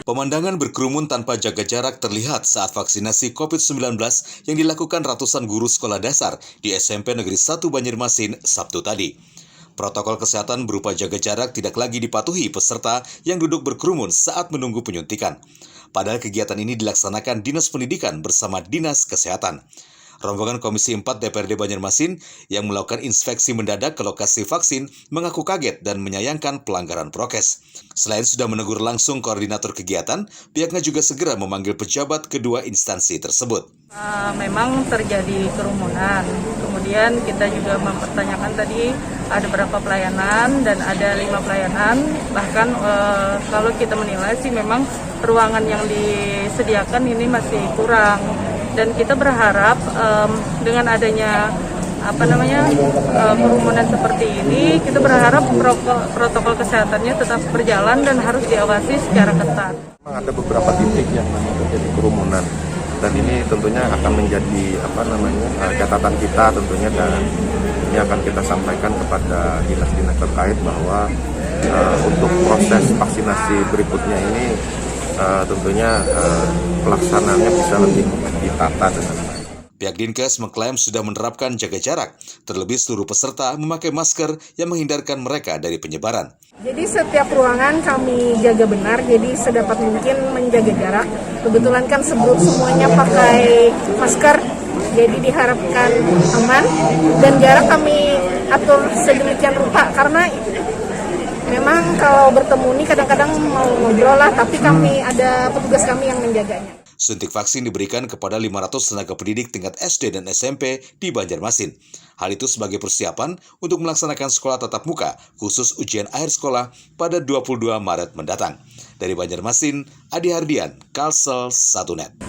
Pemandangan berkerumun tanpa jaga jarak terlihat saat vaksinasi COVID-19 yang dilakukan ratusan guru sekolah dasar di SMP Negeri 1 Banjarmasin Sabtu tadi. Protokol kesehatan berupa jaga jarak tidak lagi dipatuhi peserta yang duduk berkerumun saat menunggu penyuntikan. Padahal kegiatan ini dilaksanakan Dinas Pendidikan bersama Dinas Kesehatan. Rombongan Komisi 4 DPRD Banjarmasin yang melakukan inspeksi mendadak ke lokasi vaksin mengaku kaget dan menyayangkan pelanggaran prokes. Selain sudah menegur langsung koordinator kegiatan, pihaknya juga segera memanggil pejabat kedua instansi tersebut. Memang terjadi kerumunan, kemudian kita juga mempertanyakan tadi ada berapa pelayanan dan ada 5 pelayanan, bahkan kalau kita menilai sih memang ruangan yang disediakan ini masih kurang. Dan kita berharap dengan adanya kerumunan seperti ini, kita berharap protokol kesehatannya tetap berjalan dan harus diawasi secara ketat. Ada beberapa titik yang terjadi kerumunan dan ini tentunya akan menjadi catatan kita tentunya, dan ini akan kita sampaikan kepada dinas-dinas terkait bahwa untuk proses vaksinasi berikutnya ini tentunya pelaksanaannya bisa lebih ditata dengan baik. Pihak Dinkes mengklaim sudah menerapkan jaga jarak, terlebih seluruh peserta memakai masker yang menghindarkan mereka dari penyebaran. Jadi setiap ruangan kami jaga benar, jadi sedapat mungkin menjaga jarak. Kebetulan kan semuanya pakai masker, jadi diharapkan aman. Dan jarak kami atur sedemikian rupa, karena memang kalau bertemu ini kadang-kadang mau ngobrol lah, tapi kami ada petugas kami yang menjaganya. Suntik vaksin diberikan kepada 500 tenaga pendidik tingkat SD dan SMP di Banjarmasin. Hal itu sebagai persiapan untuk melaksanakan sekolah tatap muka khusus ujian akhir sekolah pada 22 Maret mendatang. Dari Banjarmasin, Adi Hardian, Kalsel 1net.